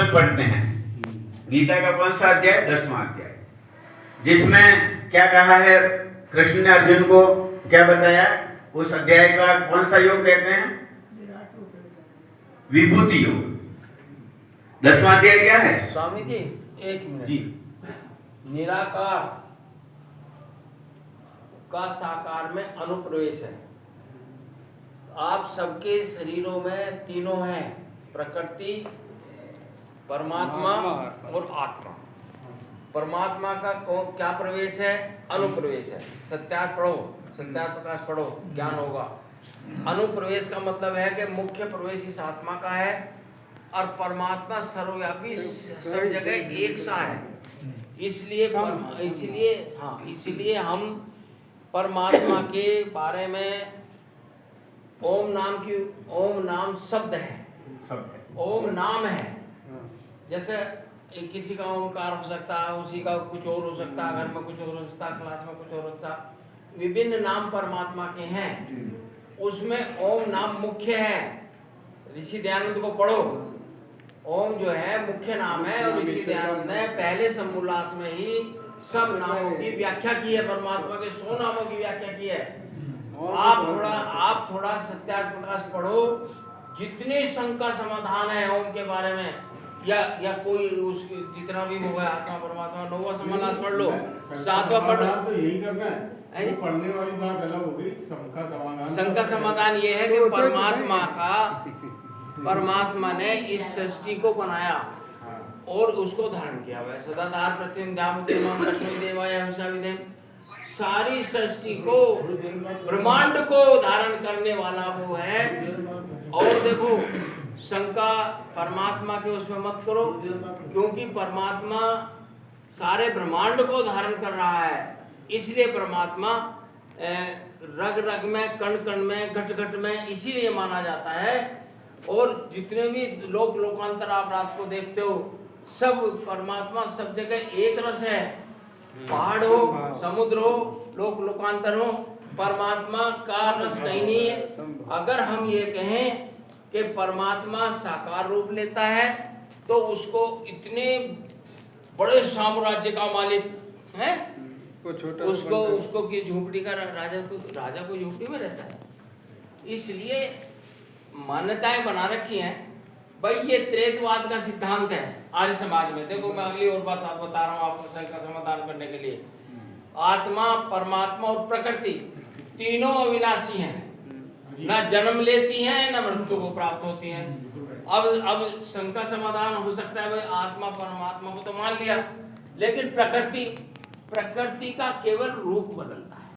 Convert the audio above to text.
पढ़ते हैं गीता का कौन सा अध्याय? 10वां अध्याय, जिसमें क्या कहा है कृष्ण ने अर्जुन को, क्या बताया? उस अध्याय का कौन सा योग कहते हैं? विभूति योग। 10वां अध्याय क्या है? स्वामी जी एक मिनट जी। निराकार का साकार में अनुप्रवेश है। आप सबके शरीरों में तीनों हैं, प्रकृति, परमात्मा और आत्मा। परमात्मा का क्या प्रवेश है? अनुप्रवेश है। सत्यार्थ पढ़ो, सत्यार्थ प्रकाश पढ़ो, ज्ञान होगा। अनुप्रवेश का मतलब है कि मुख्य प्रवेश इस आत्मा का है और परमात्मा सर्वव्यापी सब जगह एक सा है। इसलिए हम परमात्मा के बारे में ओम नाम शब्द है, ओम नाम है। जैसे किसी का ओमकार हो सकता है, उसी का कुछ और हो सकता है, घर में कुछ और हो सकता है, क्लास में कुछ और हो सकता है। विभिन्न नाम परमात्मा के हैं, उसमें ओम नाम मुख्य है। ऋषि दयानंद को पढ़ो, ओम जो है मुख्य नाम है और ऋषि दयानंद ने पहले समोल्लास में ही सब नामों की व्याख्या की है, परमात्मा के 100 नामों की व्याख्या की है। आप थोड़ा सत्यार्थ प्रकाश पढ़ो, जितने शंका समाधान है ओम के बारे में, या कोई उसके जितना भी वो है आत्मा परमात्मा, 9वां समानास पढ़ लो, 7वां पढ़ लो। तो यही करना है, वो पढ़ने वाली बात अलग होगी। शंका समाधान ये है कि परमात्मा ने इस सृष्टि को बनाया और उसको धारण किया हुआ है। सदाधार प्रतिदिन ध्यान लक्ष्मी देवाय हंसा विदेम, सारी सृष्टि को, ब्रह्मांड को धारण करने वाला वो है। और देखो, शंका परमात्मा के उसमें मत करो, क्योंकि परमात्मा सारे ब्रह्मांड को धारण कर रहा है। इसलिए परमात्मा रग रग में, कण कण में, घट घट में इसीलिए माना जाता है। और जितने भी लोकांतर आप रात को देखते हो, सब परमात्मा सब जगह एक रस है। पहाड़ हो, समुद्र हो, लोकांतर हो, परमात्मा का रस कहीं नहीं है। अगर हम ये कहें कि परमात्मा साकार रूप लेता है तो उसको इतने बड़े साम्राज्य का मालिक है, उसको की झोपड़ी का राजा को झोपड़ी में रहता है। इसलिए मान्यताएं बना रखी हैं भाई। ये त्रेतवाद का सिद्धांत है आर्य समाज में। देखो, मैं अगली और बात बता रहा हूँ आपको शंका समाधान करने के लिए। आत्मा, परमात्मा और प्रकृति तीनों अविनाशी हैं, ना जन्म लेती हैं ना मृत्यु को प्राप्त होती हैं। अब शंका समाधान हो सकता है, भाई आत्मा परमात्मा को तो मान लिया, लेकिन प्रकृति का केवल रूप बदलता है।